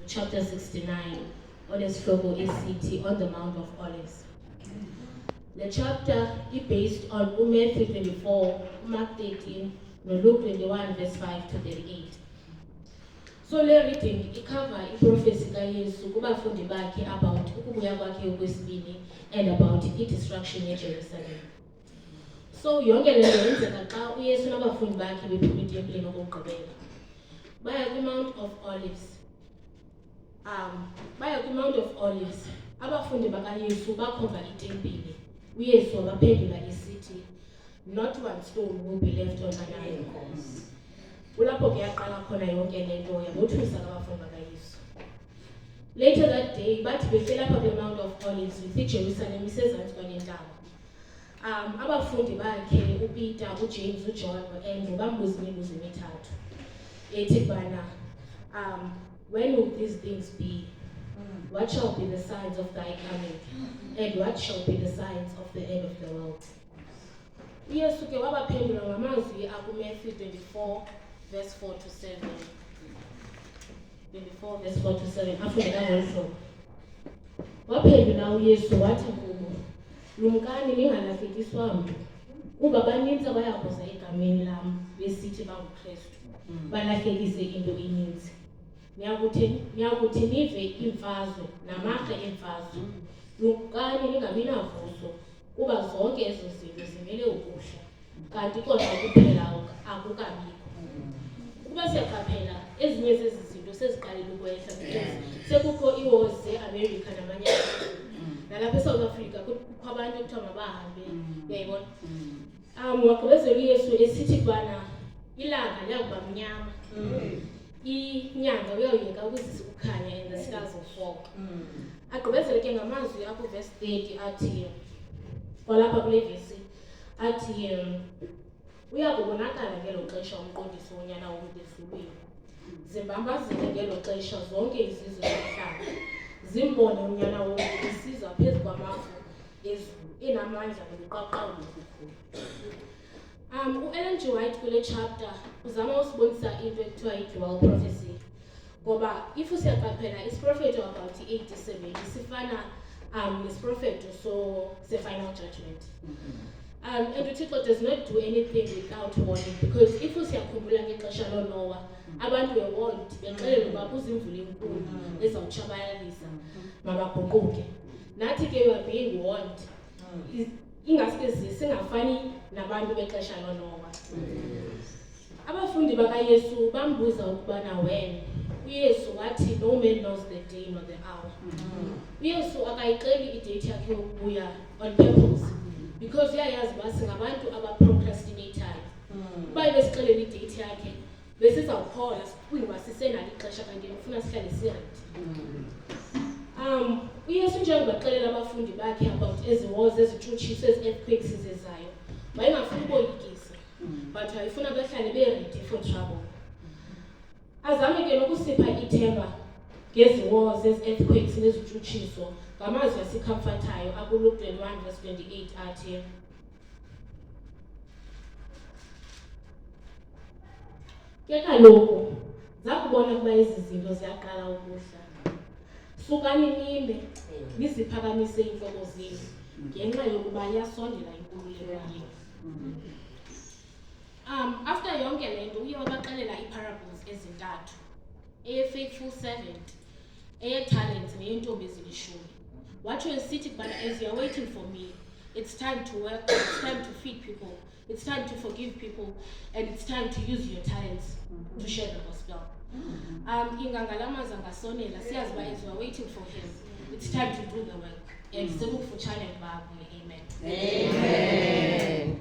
chapter 69, onesihloko esithi On the Mount of Olives. The chapter is based on Matthew 24, Mark 13, and Luke 21, verse 5 to 38. So le reading icover iprofesi kaYesu kubafundi bakhe about ukubuya kwakhe okwesibini and about i-destruction eJerusalem. So yonke le nto yenzeka xa uYesu nabafundi bakhe bephuma etempileni okokugqibela. Baya kwi-Mount of Olives. Abafundi bakaYesu bakhomba itempile. uYesu wabaphendula esithi, "Not one stone will be left on another." Kulapho ke yaqala khona yonke le nto yabothusa abafundi bakaYesu. Later that day, bathi befela apha kwi-Mount of Olives with iJerusalem isezantsi kwanentaba. Abafundi bakhe uPeter, uJames, uJohn noAndrew bambuza imibuzo emithathu. Ethi bana, when will these things be? What shall be the signs of thy coming? And what shall be the signs of the end of the world? uYesu ke wabaphendula ngamazwi akuMatthew 24, verse 4 to 7. 24, verse 4 to 7. Afundeka ngolu hlobo. Waphendula uYesu wathi kubo, "Lumkani ningalahlekiswa mntu, kuba baninzi abayakuza egameni lam besithi banguKristu, balahlekise into eninzi. Niyakuthi nive imfazwe namagxa emfazwe. Lumkani ningabi navuso, kuba zonke ezo zinto zimele ukuhla, kanti kodwa ukuphela akukabikho." Ukuba siyaqaphela, ezinye zezi zinto seziqalile ukwehla because sekukho iwars ze-America namanye amazwe. Nalapha eSouth Africa kukho abantu ekuthiwa mabahambe, uyayibona? Wagqibezela uYesu esithi kubana ilanga liyakuba mnyama, inyanga uyawuyeka ukuzisa ukukhanya and the stars will fall. Agqibezele ke ngamazwi akuverse 30 athi, kwalapha kule vesi athi, "Uya kubonakala ngelo xesha umqondisi wonyana womntu ezulwini. Zimbambazele ngelo xesha zonke izizwe zomhlaba, zimbone unyana womntu esiza phezu kwamafu ezulu enamandla nobuqaqawo obukhulu." uEllen G. White kule chapter uzama usibonisa into ekuthiwa i-dual prophecy. Ngoba if siyaqaphela isiprofeto about i-87 sifana nesiprofeto se-final judgment. And uThixo does not do anything without warning, because if siyakhumbula ngexesha loNoah, abantu were warned, bexelelwa uba kuza imvula enkulu ezawutshabalalisa, mabaguquke. Nathi ke we are being warned. Ingaske singafani nabantu bexesha loNoah. Abafundi bakaYesu bambuza ukubana when. uYesu wathi, "No man knows the day nor the hour." uYesu akayixeli idate yakhe yokubuya on purpose, because uyayazi uba singabantu abaprocrastinatayo. Uba besixelela idate yakhe besizawuphola kuba sisenalo ixesha kanti ufuna sihlale siready. uYesu njengoba baxelela abafundi bakhe about ezi wars, ezitshutshiso, ezi earthquakes zezayo, wayengafuni uboyikisa, but wayefuna bahlale be-ready for trouble. Azame ke nokusipha ithemba ngezi wars, ezi earthquakes nezitshutshiso ngamazwi asikhamfathayo akuLuke 21 verse 28 athi, "Ke kaloku zakubona ukuba ezi zinto ziyaqala ukuhla. Sukani nime, niziphakamise iintloko zenu, ngenxa yokuba yasondela inkululeko yenu." After yonke le nto uye wabaxelela ii-parables ezintathu, eye-faithful servant, eye-talents neyentombi ezilishumi. Watsho esithi kubana as you are waiting for me, it's time to work, it's time to feed people, it's time to forgive people, and it's time to use your talents to share the gospel. Ingangalamaza ngasonela, siyazi uba as you are waiting for him, it's time to do the work. And sekufutshane kuba amen. Amen.